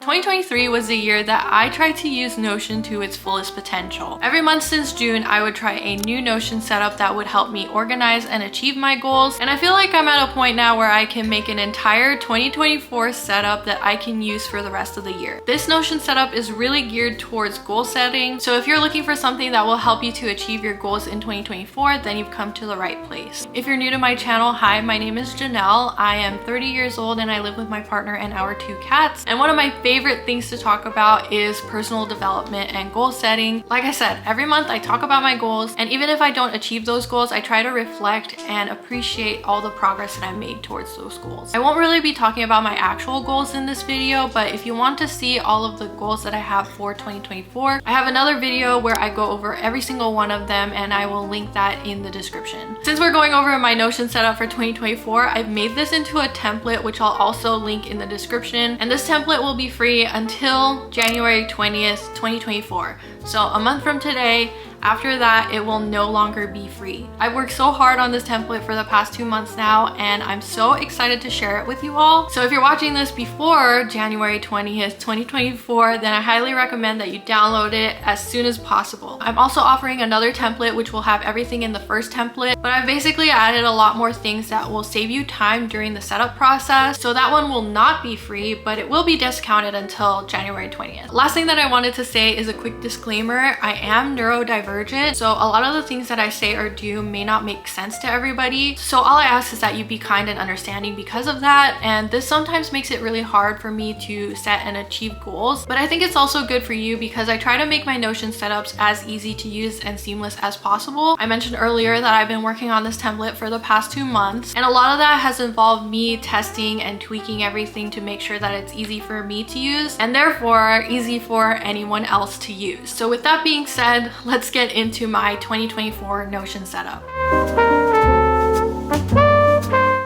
2023 was the year that I tried to use Notion to its fullest potential. Every month since June, I would try a new Notion setup that would help me organize and achieve my goals. And I feel like I'm at a point now where I can make an entire 2024 setup that I can use for the rest of the year. This Notion setup is really geared towards goal setting. So if you're looking for something that will help you to achieve your goals in 2024, then you've come to the right place. If you're new to my channel, hi, my name is Janelle. I am 30 years old and I live with my partner and our 2 cats. And one of my favorite things to talk about is personal development and goal setting. Like I said, every month I talk about my goals, and even if I don't achieve those goals, I try to reflect and appreciate all the progress that I made towards those goals. I won't really be talking about my actual goals in this video, but if you want to see all of the goals that I have for 2024, I have another video where I go over every single one of them, and I will link that in the description. Since we're going over my Notion setup for 2024, I've made this into a template, which I'll also link in the description, and this template will be free until January 20th, 2024. So a month from today. After that, it will no longer be free. I've worked so hard on this template for the past 2 months now, and I'm so excited to share it with you all. So if you're watching this before January 20th, 2024, then I highly recommend that you download it as soon as possible. I'm also offering another template which will have everything in the first template, but I've basically added a lot more things that will save you time during the setup process. So that one will not be free, but it will be discounted until January 20th. Last thing that I wanted to say is a quick disclaimer. I am neurodivergent. So a lot of the things that I say or do may not make sense to everybody. So all I ask is that you be kind and understanding because of that. And this sometimes makes it really hard for me to set and achieve goals. But I think it's also good for you because I try to make my Notion setups as easy to use and seamless as possible. I mentioned earlier that I've been working on this template for the past 2 months. And a lot of that has involved me testing and tweaking everything to make sure that it's easy for me to use and therefore easy for anyone else to use. So with that being said, let's get into my 2024 Notion setup.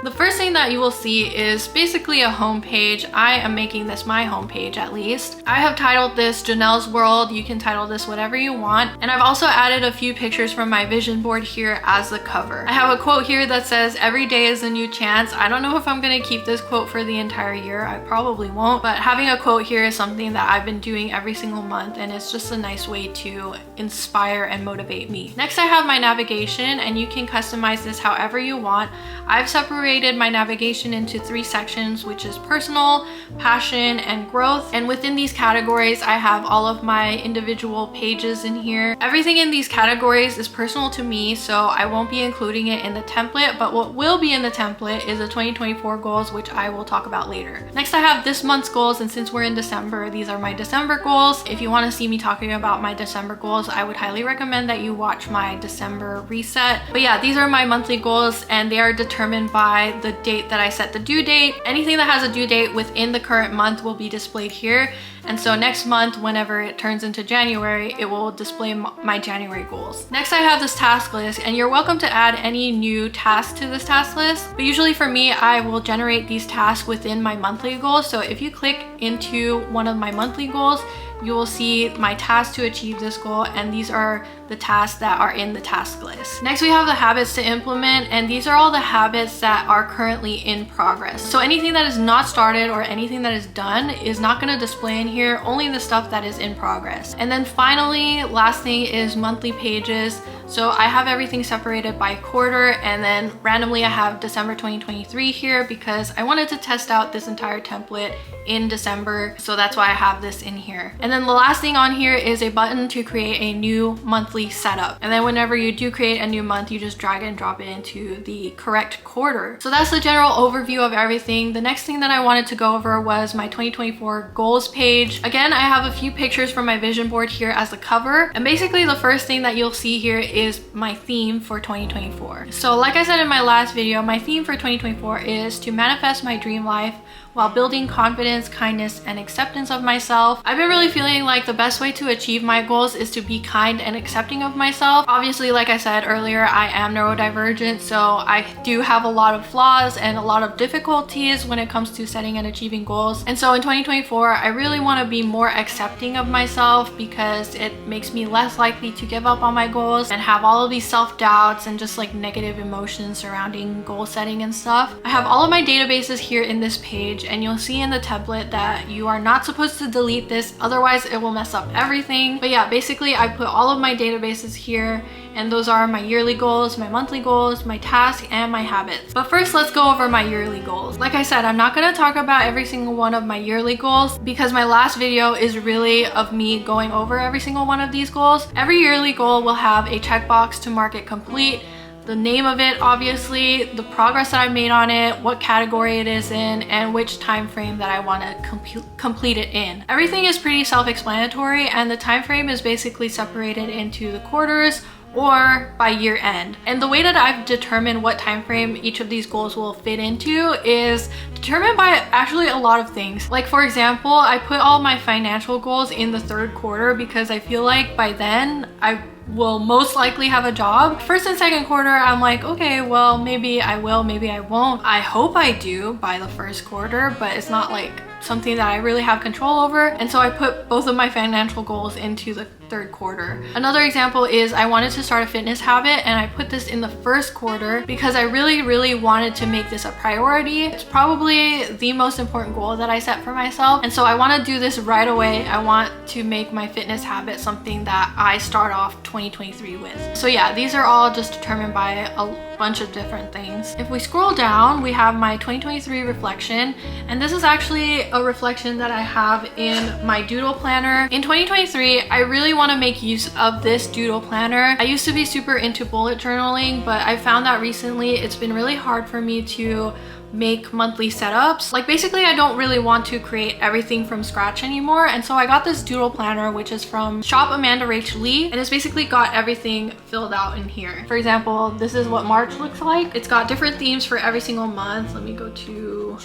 The first thing that you will see is basically a home page. I am making this my home page at least. I have titled this Janelle's World. You can title this whatever you want. And I've also added a few pictures from my vision board here as the cover. I have a quote here that says, "Every day is a new chance." I don't know if I'm gonna keep this quote for the entire year. I probably won't, but having a quote here is something that I've been doing every single month, and it's just a nice way to inspire and motivate me. Next, I have my navigation, and you can customize this however you want. I've separated my navigation into 3 sections, which is personal, passion, and growth. And within these categories, I have all of my individual pages in here. Everything in these categories is personal to me, so I won't be including it in the template, but what will be in the template is the 2024 goals, which I will talk about later. Next, I have this month's goals, and since we're in December, these are my December goals. If you want to see me talking about my December goals, I would highly recommend that you watch my December reset. But yeah, these are my monthly goals, and they are determined by the date that I set the due date. Anything that has a due date within the current month will be displayed here. And so next month, whenever it turns into January, it will display my January goals. Next, I have this task list, and you're welcome to add any new tasks to this task list. But usually for me, I will generate these tasks within my monthly goals. So if you click into one of my monthly goals, you will see my tasks to achieve this goal, and these are the tasks that are in the task list. Next, we have the habits to implement, and these are all the habits that are currently in progress. So anything that is not started or anything that is done is not going to display in here, only the stuff that is in progress. And then finally, last thing is monthly pages. So I have everything separated by quarter, and then randomly I have December 2023 here because I wanted to test out this entire template in December. So that's why I have this in here. And then the last thing on here is a button to create a new monthly setup. And then whenever you do create a new month, you just drag and drop it into the correct quarter. So that's the general overview of everything. The next thing that I wanted to go over was my 2024 goals page. Again, I have a few pictures from my vision board here as the cover. And basically the first thing that you'll see here is my theme for 2024. So like I said in my last video, my theme for 2024 is to manifest my dream life while building confidence, kindness, and acceptance of myself. I've been really feeling like the best way to achieve my goals is to be kind and accepting of myself. Obviously, like I said earlier, I am neurodivergent, so I do have a lot of flaws and a lot of difficulties when it comes to setting and achieving goals. And so in 2024, I really want to be more accepting of myself because it makes me less likely to give up on my goals and have all of these self-doubts and just like negative emotions surrounding goal setting and stuff. I have all of my databases here in this page, page, and you'll see in the template that you are not supposed to delete this, otherwise it will mess up everything. But yeah, basically I put all of my databases here, and those are my yearly goals, my monthly goals, my tasks, and my habits. But first, let's go over my yearly goals. Like I said, I'm not gonna talk about every single one of my yearly goals because my last video is really of me going over every single one of these goals. Every yearly goal will have a checkbox to mark it complete, the name of it, obviously, the progress that I made on it, what category it is in, and which time frame that I want to complete it in. Everything is pretty self-explanatory, and the time frame is basically separated into the quarters or by year end. And the way that I've determined what time frame each of these goals will fit into is determined by actually a lot of things. Like for example, I put all my financial goals in the third quarter because I feel like by then I will most likely have a job. First and second quarter, I'm like, okay, well, maybe I will, maybe I won't. I hope I do by the first quarter, but it's not like something that I really have control over. And so I put both of my financial goals into the third quarter. Another example is I wanted to start a fitness habit, and I put this in the first quarter because I really wanted to make this a priority. It's probably the most important goal that I set for myself, and so I want to do this right away. I want to make my fitness habit something that I start off 2023 with. So yeah, these are all just determined by a bunch of different things. If we scroll down, we have my 2023 reflection, and this is actually a reflection that I have in my doodle planner. In 2023, I really want to make use of this doodle planner. I used to be super into bullet journaling, but I found that recently it's been really hard for me to make monthly setups. Like basically I don't really want to create everything from scratch anymore, and so I got this doodle planner, which is from Shop Amanda Rach Lee, and it's basically got everything filled out in here. For example, this is what March looks like. It's got different themes for every single month. Let me go to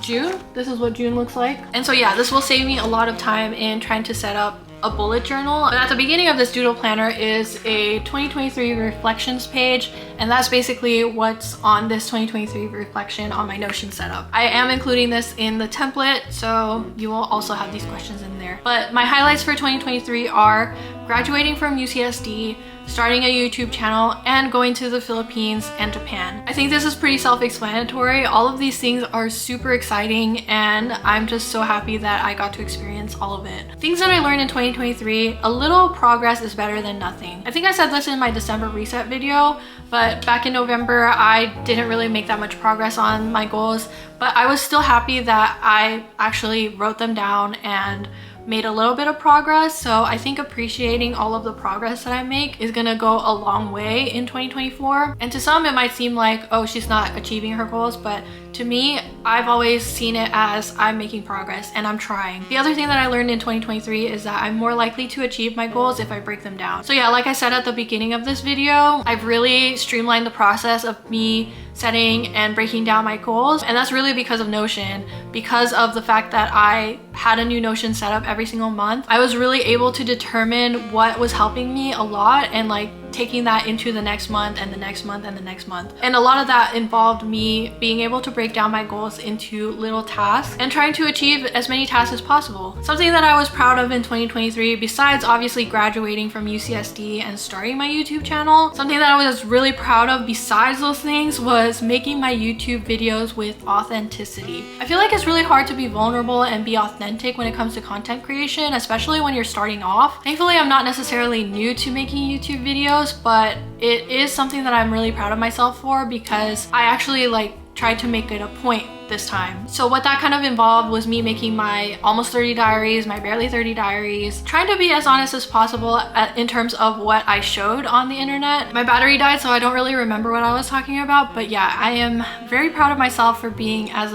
June. This is what June looks like. And so yeah, this will save me a lot of time in trying to set up a bullet journal. But at the beginning of this doodle planner is a 2023 reflections page, and that's basically what's on this 2023 reflection on my Notion setup. I am including this in the template, so you will also have these questions in there. But my highlights for 2023 are graduating from UCSD, starting a YouTube channel, and going to the Philippines and Japan. I think this is pretty self-explanatory. All of these things are super exciting, and I'm just so happy that I got to experience all of it. Things that I learned in 2023, a little progress is better than nothing. I think I said this in my December reset video, but back in November, I didn't really make that much progress on my goals, but I was still happy that I actually wrote them down and made a little bit of progress. So I think appreciating all of the progress that I make is gonna go a long way in 2024. And to some it might seem like, oh, she's not achieving her goals, but to me, I've always seen it as I'm making progress and I'm trying. The other thing that I learned in 2023 is that I'm more likely to achieve my goals if I break them down. So yeah, like I said at the beginning of this video, I've really streamlined the process of me setting and breaking down my goals, and that's really because of Notion. Because of the fact that I had a new Notion setup every single month, I was really able to determine what was helping me a lot and like taking that into the next month and the next month and the next month. And a lot of that involved me being able to break down my goals into little tasks and trying to achieve as many tasks as possible. Something that I was proud of in 2023, besides obviously graduating from UCSD and starting my YouTube channel, something that I was really proud of besides those things was making my YouTube videos with authenticity. I feel like it's really hard to be vulnerable and be authentic when it comes to content creation, especially when you're starting off. Thankfully, I'm not necessarily new to making YouTube videos, but it is something that I'm really proud of myself for because I actually tried to make it a point this time. So what that kind of involved was me making my almost 30 diaries, my barely 30 diaries, trying to be as honest as possible in terms of what I showed on the internet. My battery died, so I don't really remember what I was talking about, but yeah, I am very proud of myself for being as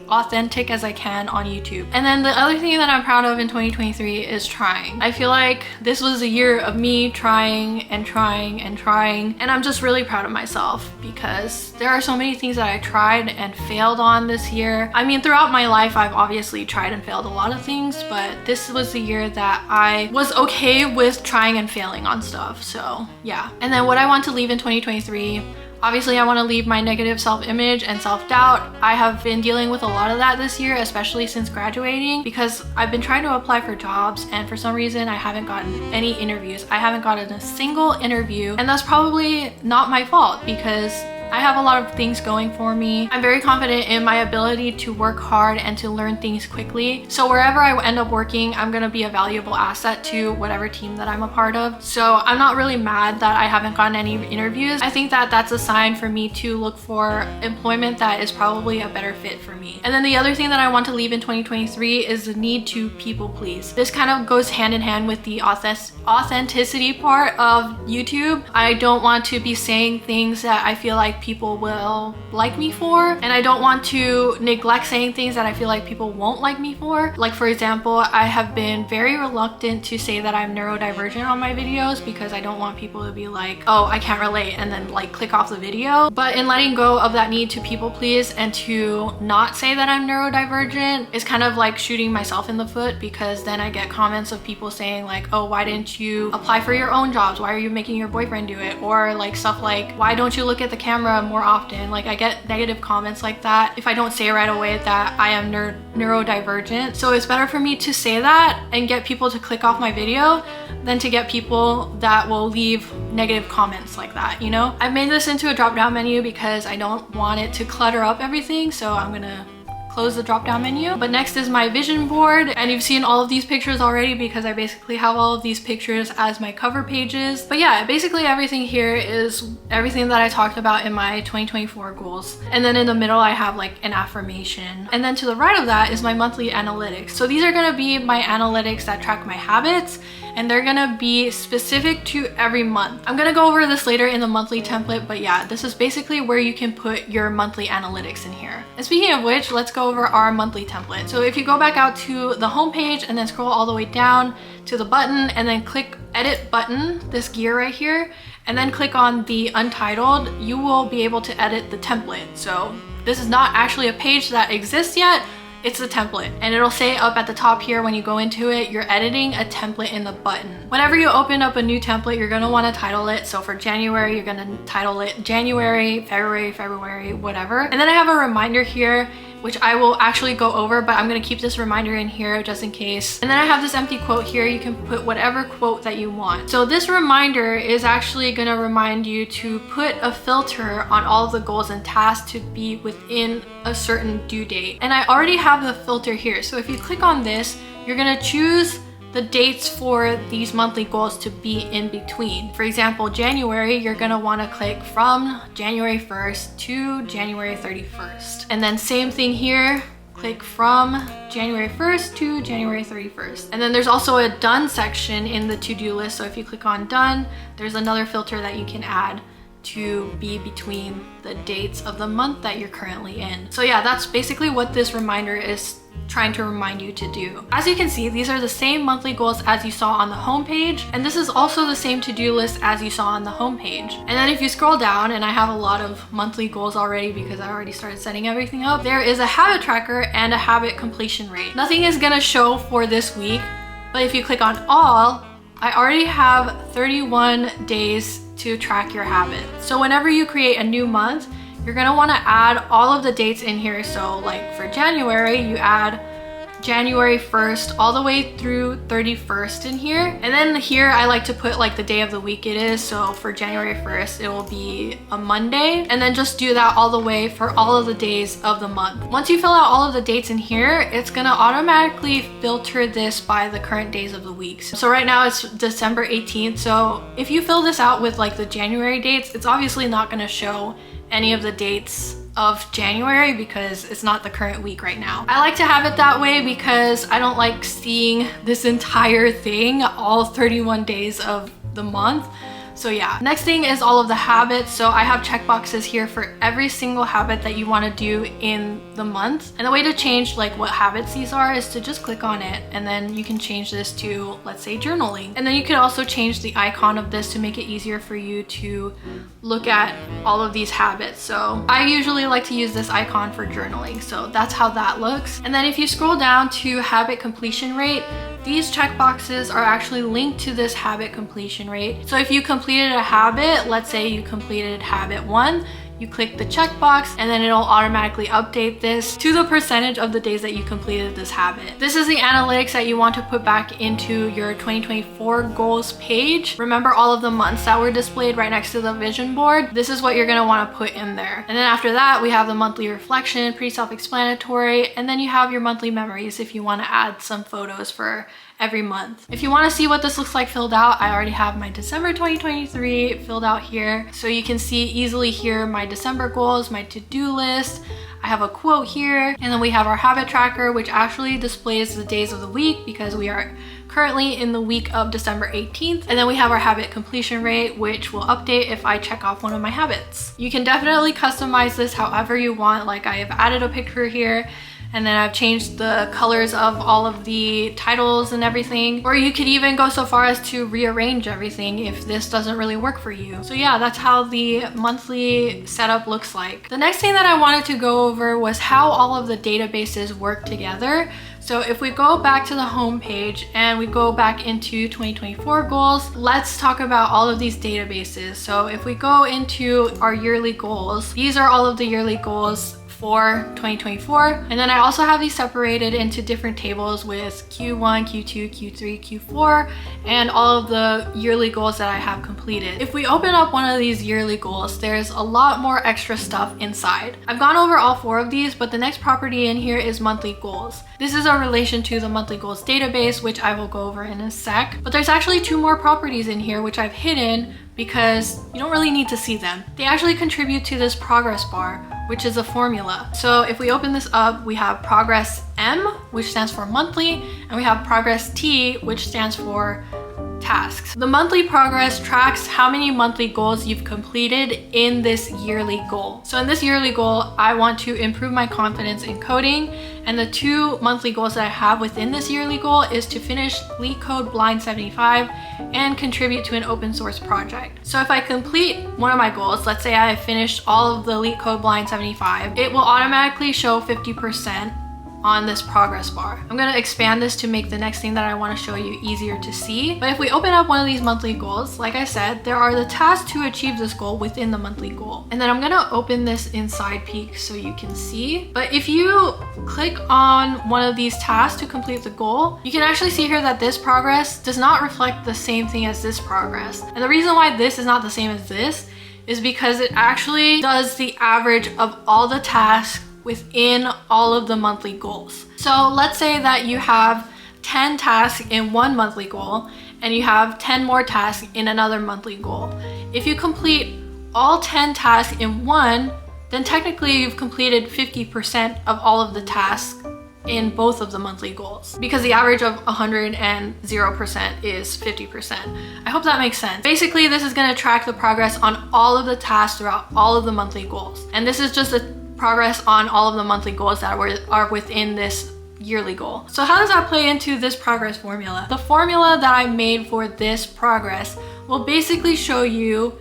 authentic as I can on YouTube. And then the other thing that I'm proud of in 2023 is trying. I feel like this was a year of me trying and trying and trying, and I'm just really proud of myself because there are so many things that I tried and failed on this year. I mean, throughout my life, I've obviously tried and failed a lot of things, but this was the year that I was okay with trying and failing on stuff. So yeah. And then what I want to leave in 2023, obviously I want to leave my negative self-image and self-doubt. I have been dealing with a lot of that this year, especially since graduating, because I've been trying to apply for jobs and for some reason I haven't gotten any interviews. I haven't gotten a single interview, and that's probably not my fault because I have a lot of things going for me. I'm very confident in my ability to work hard and to learn things quickly. So wherever I end up working, I'm gonna be a valuable asset to whatever team that I'm a part of. So I'm not really mad that I haven't gotten any interviews. I think that that's a sign for me to look for employment that is probably a better fit for me. And then the other thing that I want to leave in 2023 is the need to people please. This kind of goes hand in hand with the authenticity part of YouTube. I don't want to be saying things that I feel like people will like me for, and I don't want to neglect saying things that I feel like people won't like me for. Like for example, I have been very reluctant to say that I'm neurodivergent on my videos because I don't want people to be like, oh, I can't relate, and then like click off the video. But in letting go of that need to people please and to not say that I'm neurodivergent is kind of like shooting myself in the foot, because then I get comments of people saying like, oh, why didn't you apply for your own jobs? Why are you making your boyfriend do it? Or like stuff like, why don't you look at the camera more often? Like I get negative comments like that if I don't say right away that I am neurodivergent. So it's better for me to say that and get people to click off my video than to get people that will leave negative comments like that, you know? I've made this into a drop down menu because I don't want it to clutter up everything, so I'm gonna close the drop down menu. But next is my vision board, and you've seen all of these pictures already because I basically have all of these pictures as my cover pages. But yeah, basically everything here is everything that I talked about in my 2024 goals. And then in the middle I have like an affirmation, and then to the right of that is my monthly analytics. So these are gonna be my analytics that track my habits, and they're gonna be specific to every month. I'm gonna go over this later in the monthly template, but yeah, this is basically where you can put your monthly analytics in here. And speaking of which, let's go over our monthly template. So if you go back out to the home page and then scroll all the way down to the button and then click edit button, this gear right here, and then click on the untitled, you will be able to edit the template. So this is not actually a page that exists yet, it's the template, and it'll say up at the top here when you go into it, you're editing a template in the button. Whenever you open up a new template, you're gonna wanna title it. So for January, you're gonna title it January, February, whatever. And then I have a reminder here, which I will actually go over, but I'm gonna keep this reminder in here just in case. And then I have this empty quote here. You can put whatever quote that you want. So this reminder is actually gonna remind you to put a filter on all of the goals and tasks to be within a certain due date. And I already have the filter here. So if you click on this, you're gonna choose the dates for these monthly goals to be in between. For example, January, you're gonna wanna click from January 1st to January 31st. And then same thing here, click from January 1st to January 31st. And then there's also a done section in the to-do list. So if you click on done, there's another filter that you can add to be between the dates of the month that you're currently in. So yeah, that's basically what this reminder is trying to remind you to do. As you can see, these are the same monthly goals as you saw on the home page, and this is also the same to-do list as you saw on the home page. And then if you scroll down, and I have a lot of monthly goals already because I already started setting everything up, there is a habit tracker and a habit completion rate. Nothing is gonna show for this week, but if you click on all, I already have 31 days to track your habit. So whenever you create a new month, you're gonna wanna add all of the dates in here. So like for January, you add January 1st all the way through 31st in here. And then here I like to put like the day of the week it is. So for January 1st, it will be a Monday. And then just do that all the way for all of the days of the month. Once you fill out all of the dates in here, it's gonna automatically filter this by the current days of the weeks. So right now it's December 18th. So if you fill this out with like the January dates, it's obviously not gonna show any of the dates of January because it's not the current week right now. I like to have it that way because I don't like seeing this entire thing, all 31 days of the month. So yeah, next thing is all of the habits. So I have checkboxes here for every single habit that you want to do in the month. And the way to change like what habits these are is to just click on it, and then you can change this to, let's say, journaling. And then you can also change the icon of this to make it easier for you to look at all of these habits. So I usually like to use this icon for journaling. So that's how that looks. And then if you scroll down to habit completion rate, these checkboxes are actually linked to this habit completion rate. So if you completed a habit, let's say you completed habit 1, you click the checkbox, and then it'll automatically update this to the percentage of the days that you completed this habit. This is the analytics that you want to put back into your 2024 goals page. Remember all of the months that were displayed right next to the vision board? This is what you're gonna wanna put in there. And then after that, we have the monthly reflection, pretty self-explanatory, and then you have your monthly memories if you wanna add some photos for every month. If you want to see what this looks like filled out, I already have my December 2023 filled out here. So you can see easily here my December goals, my to-do list. I have a quote here, and then we have our habit tracker, which actually displays the days of the week because we are currently in the week of December 18th. And then we have our habit completion rate, which will update if I check off one of my habits. You can definitely customize this however you want. Like I have added a picture here, and then I've changed the colors of all of the titles and everything. Or you could even go so far as to rearrange everything if this doesn't really work for you. So yeah, that's how the monthly setup looks like. The next thing that I wanted to go over was how all of the databases work together. So if we go back to the home page and we go back into 2024 goals, let's talk about all of these databases. So if we go into our yearly goals, these are all of the yearly goals for 2024. And then I also have these separated into different tables with Q1, Q2, Q3, Q4, and all of the yearly goals that I have completed. If we open up one of these yearly goals, there's a lot more extra stuff inside. I've gone over all 4 of these, but the next property in here is monthly goals. This is a relation to the monthly goals database, which I will go over in a sec. But there's actually 2 more properties in here, which I've hidden because you don't really need to see them. They actually contribute to this progress bar, which is a formula. So if we open this up, we have progress M, which stands for monthly, and we have progress T, which stands for tasks. The monthly progress tracks how many monthly goals you've completed in this yearly goal. So in this yearly goal, I want to improve my confidence in coding, and the 2 monthly goals that I have within this yearly goal is to finish LeetCode Blind 75 and contribute to an open source project. So if I complete one of my goals, let's say I finished all of the LeetCode Blind 75, it will automatically show 50% on this progress bar. I'm gonna expand this to make the next thing that I wanna show you easier to see. But if we open up one of these monthly goals, like I said, there are the tasks to achieve this goal within the monthly goal. And then I'm gonna open this inside peek so you can see. But if you click on one of these tasks to complete the goal, you can actually see here that this progress does not reflect the same thing as this progress. And the reason why this is not the same as this is because it actually does the average of all the tasks within all of the monthly goals. So let's say that you have 10 tasks in one monthly goal and you have 10 more tasks in another monthly goal. If you complete all 10 tasks in one, then technically you've completed 50% of all of the tasks in both of the monthly goals, because the average of 100 and 0% is 50%. I hope that makes sense. Basically, this is gonna track the progress on all of the tasks throughout all of the monthly goals. And this is just a progress on all of the monthly goals that are within this yearly goal. So how does that play into this progress formula? The formula that I made for this progress will basically show you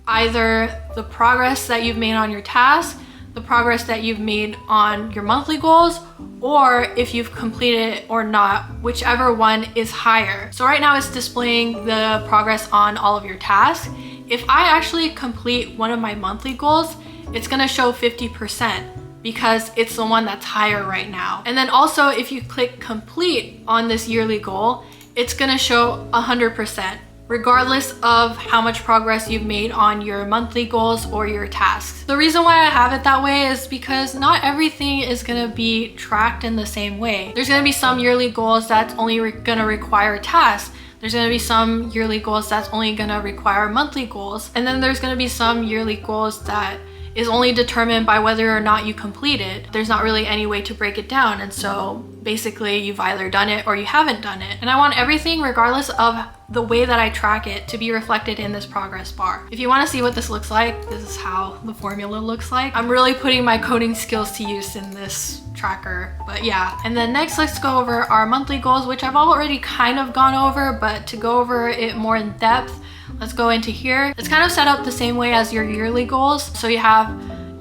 either the progress that you've made on your task, the progress that you've made on your monthly goals, or if you've completed it or not, whichever one is higher. So right now it's displaying the progress on all of your tasks. If I actually complete one of my monthly goals, it's gonna show 50% because it's the one that's higher right now. And then also if you click complete on this yearly goal, it's gonna show 100%, regardless of how much progress you've made on your monthly goals or your tasks. The reason why I have it that way is because not everything is gonna be tracked in the same way. There's gonna be some yearly goals that's only gonna require tasks. There's gonna be some yearly goals that's only gonna require monthly goals. And then there's gonna be some yearly goals that is only determined by whether or not you complete it. There's not really any way to break it down. And so basically you've either done it or you haven't done it. And I want everything, regardless of the way that I track it, to be reflected in this progress bar. If you want to see what this looks like, this is how the formula looks like. I'm really putting my coding skills to use in this tracker, but yeah. And then next, let's go over our monthly goals, which I've already kind of gone over, but to go over it more in depth, let's go into here. It's kind of set up the same way as your yearly goals. So you have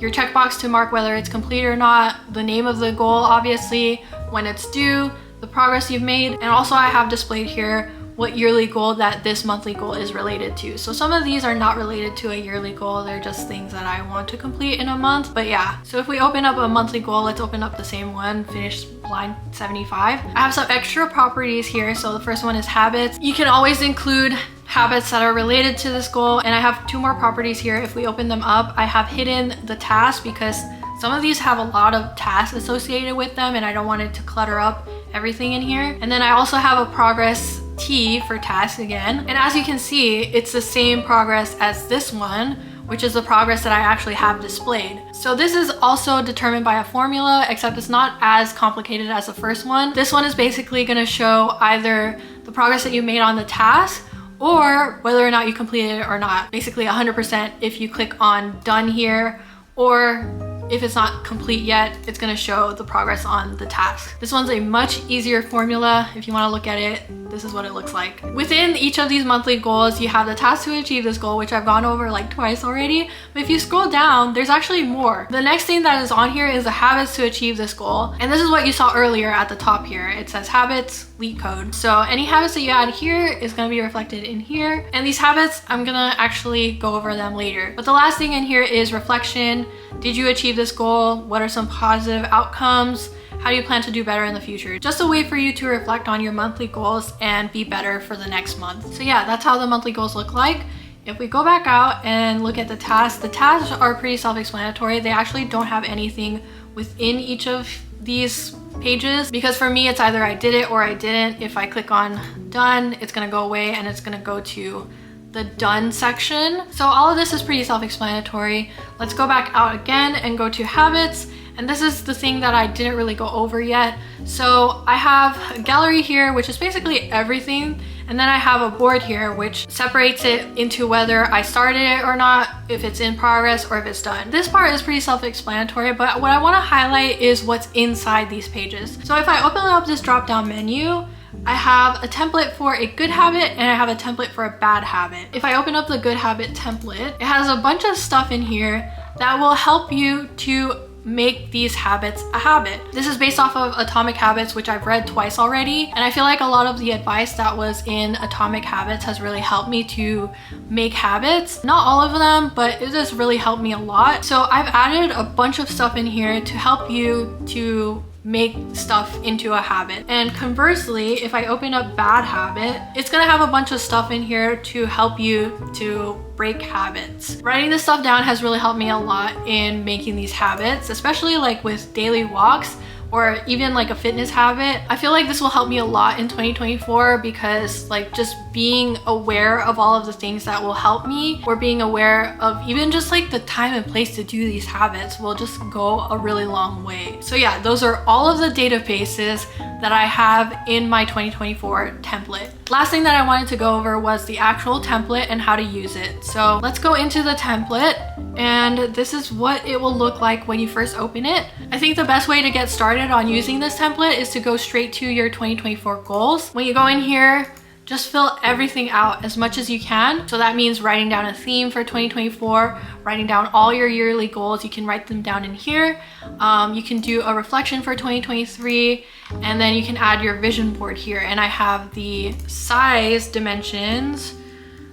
your checkbox to mark whether it's complete or not, the name of the goal, obviously, when it's due, the progress you've made, and also I have displayed here what yearly goal that this monthly goal is related to. So some of these are not related to a yearly goal, they're just things that I want to complete in a month. But yeah, so if we open up a monthly goal, let's open up the same one, finish line 75. I have some extra properties here. So the first one is habits. You can always include habits that are related to this goal, and I have 2 more properties here. If we open them up, I have hidden the tasks because some of these have a lot of tasks associated with them and I don't want it to clutter up everything in here. And then I also have a progress T for task again. And as you can see, it's the same progress as this one, which is the progress that I actually have displayed. So this is also determined by a formula, except it's not as complicated as the first one. This one is basically gonna show either the progress that you made on the task or whether or not you completed it or not. Basically 100% if you click on done here, or if it's not complete yet, it's gonna show the progress on the task. This one's a much easier formula. If you wanna look at it, this is what it looks like. Within each of these monthly goals, you have the task to achieve this goal, which I've gone over like twice already. But if you scroll down, there's actually more. The next thing that is on here is the habits to achieve this goal. And this is what you saw earlier at the top here. It says habits, leak code. So any habits that you add here is gonna be reflected in here. And these habits, I'm gonna actually go over them later. But the last thing in here is reflection. Did you achieve this goal? What are some positive outcomes? How do you plan to do better in the future? Just a way for you to reflect on your monthly goals and be better for the next month. So yeah, that's how the monthly goals look like. If we go back out and look at the tasks are pretty self-explanatory. They actually don't have anything within each of these pages, because for me, it's either I did it or I didn't. If I click on done, it's gonna go away and it's gonna go to the done section. So all of this is pretty self-explanatory. Let's go back out again and go to habits. And this is the thing that I didn't really go over yet. So I have a gallery here, which is basically everything. And then I have a board here, which separates it into whether I started it or not, if it's in progress or if it's done. This part is pretty self-explanatory, but what I wanna highlight is what's inside these pages. So if I open up this drop-down menu, I have a template for a good habit and I have a template for a bad habit. If I open up the good habit template, it has a bunch of stuff in here that will help you to make these habits a habit. This is based off of Atomic Habits, which I've read twice already. And I feel like a lot of the advice that was in Atomic Habits has really helped me to make habits. Not all of them, but it just really helped me a lot. So I've added a bunch of stuff in here to help you to make stuff into a habit. And conversely, if I open up bad habit, it's gonna have a bunch of stuff in here to help you to break habits. Writing this stuff down has really helped me a lot in making these habits, especially like with daily walks or even like a fitness habit. I feel like this will help me a lot in 2024 because like just being aware of all of the things that will help me, or being aware of even just like the time and place to do these habits will just go a really long way. So yeah, those are all of the databases that I have in my 2024 template. Last thing that I wanted to go over was the actual template and how to use it. So let's go into the template, and this is what it will look like when you first open it. I think the best way to get started on using this template is to go straight to your 2024 goals. When you go in here, just fill everything out as much as you can. So that means writing down a theme for 2024, writing down all your yearly goals. You can write them down in here. You can do a reflection for 2023, and then you can add your vision board here. And I have the size dimensions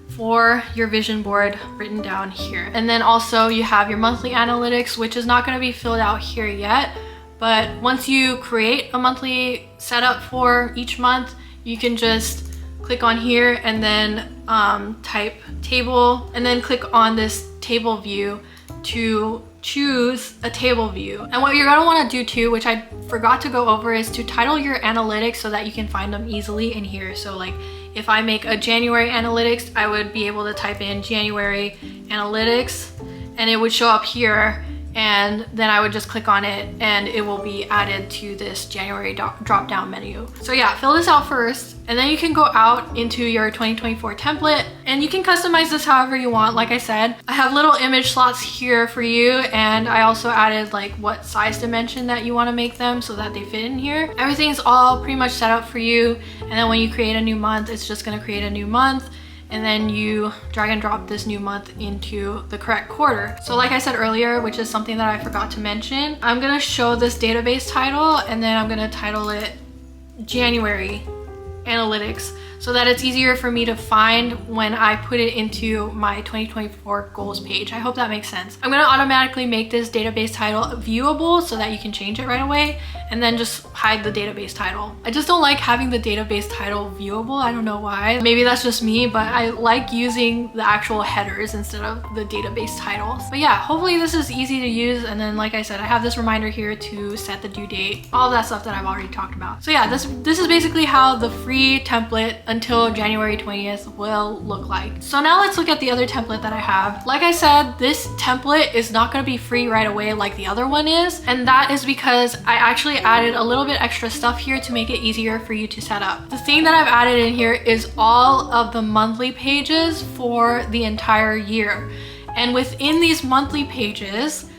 for your vision board written down here. And then also you have your monthly analytics, which is not going to be filled out here yet. But once you create a monthly setup for each month, you can just click on here and then type table, and then click on this table view to choose a table view. And what you're gonna wanna do too, which I forgot to go over, is to title your analytics so that you can find them easily in here. So like if I make a January analytics, I would be able to type in January analytics and it would show up here, and then I would just click on it and it will be added to this January drop down menu. So yeah, fill this out first, and then you can go out into your 2024 template and you can customize this however you want. Like I said, I have little image slots here for you, and I also added like what size dimension that you want to make them so that they fit in here. Everything's all pretty much set up for you, and then when you create a new month, it's just going to create a new month, and then you drag and drop this new month into the correct quarter. So like I said earlier, which is something that I forgot to mention, I'm gonna show this database title and then I'm gonna title it January analytics so that it's easier for me to find when I put it into my 2024 goals page. I hope that makes sense. I'm gonna automatically make this database title viewable so that you can change it right away, and then just hide the database title. I just don't like having the database title viewable. I don't know why. Maybe that's just me, but I like using the actual headers instead of the database titles. But yeah, hopefully this is easy to use. And then like I said, I have this reminder here to set the due date, all of that stuff that I've already talked about. So yeah, this is basically how the free template until January 20th will look like. So now let's look at the other template that I have. Like I said, this template is not going to be free right away like the other one is, and that is because I actually added a little bit extra stuff here to make it easier for you to set up. The thing that I've added in here is all of the monthly pages for the entire year, and within these monthly pages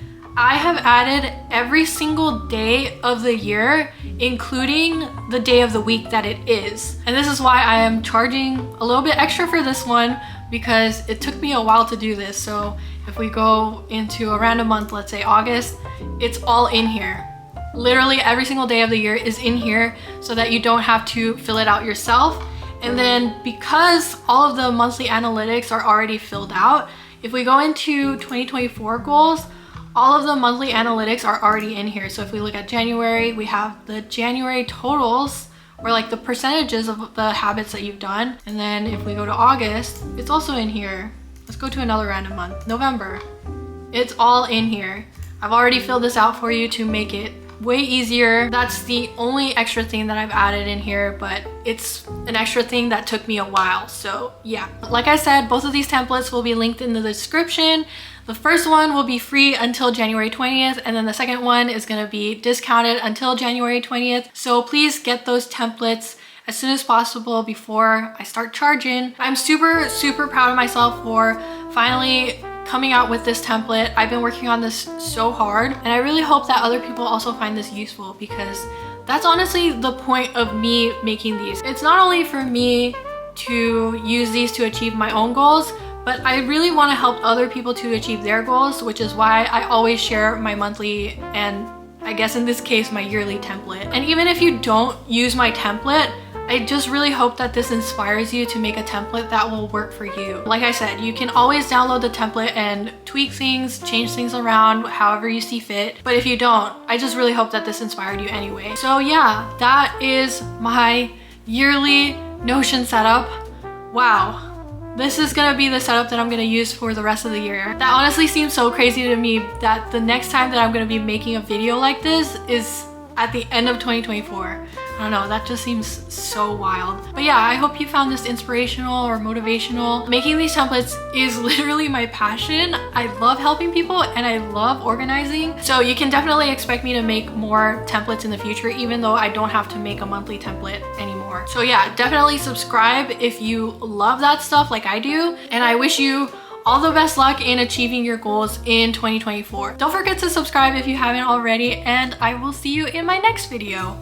I have added every single day of the year, including the day of the week that it is. And this is why I am charging a little bit extra for this one, because it took me a while to do this. So if we go into a random month, let's say August, it's all in here. Literally every single day of the year is in here so that you don't have to fill it out yourself. And then because all of the monthly analytics are already filled out, if we go into 2024 goals, all of the monthly analytics are already in here. So if we look at January, we have the January totals, or like the percentages of the habits that you've done. And then if we go to August, it's also in here. Let's go to another random month, November. It's all in here. I've already filled this out for you to make it way easier. That's the only extra thing that I've added in here, but it's an extra thing that took me a while. So yeah, like I said, both of these templates will be linked in the description. The first one will be free until January 20th, and then the second one is going to be discounted until January 20th. So please get those templates as soon as possible before I start charging. I'm super, super proud of myself for finally coming out with this template. I've been working on this so hard, and I really hope that other people also find this useful, because that's honestly the point of me making these. It's not only for me to use these to achieve my own goals, but I really want to help other people to achieve their goals, which is why I always share my monthly, and I guess in this case, my yearly template. And even if you don't use my template, I just really hope that this inspires you to make a template that will work for you. Like I said, you can always download the template and tweak things, change things around however you see fit. But if you don't, I just really hope that this inspired you anyway. So yeah, that is my yearly Notion setup. Wow. This is gonna be the setup that I'm gonna use for the rest of the year. That honestly seems so crazy to me that the next time that I'm gonna be making a video like this is at the end of 2024. I don't know, that just seems so wild. But yeah, I hope you found this inspirational or motivational. Making these templates is literally my passion. I love helping people and I love organizing. So you can definitely expect me to make more templates in the future, even though I don't have to make a monthly template anymore. So yeah, definitely subscribe if you love that stuff like I do. And I wish you all the best luck in achieving your goals in 2024. Don't forget to subscribe if you haven't already, and I will see you in my next video.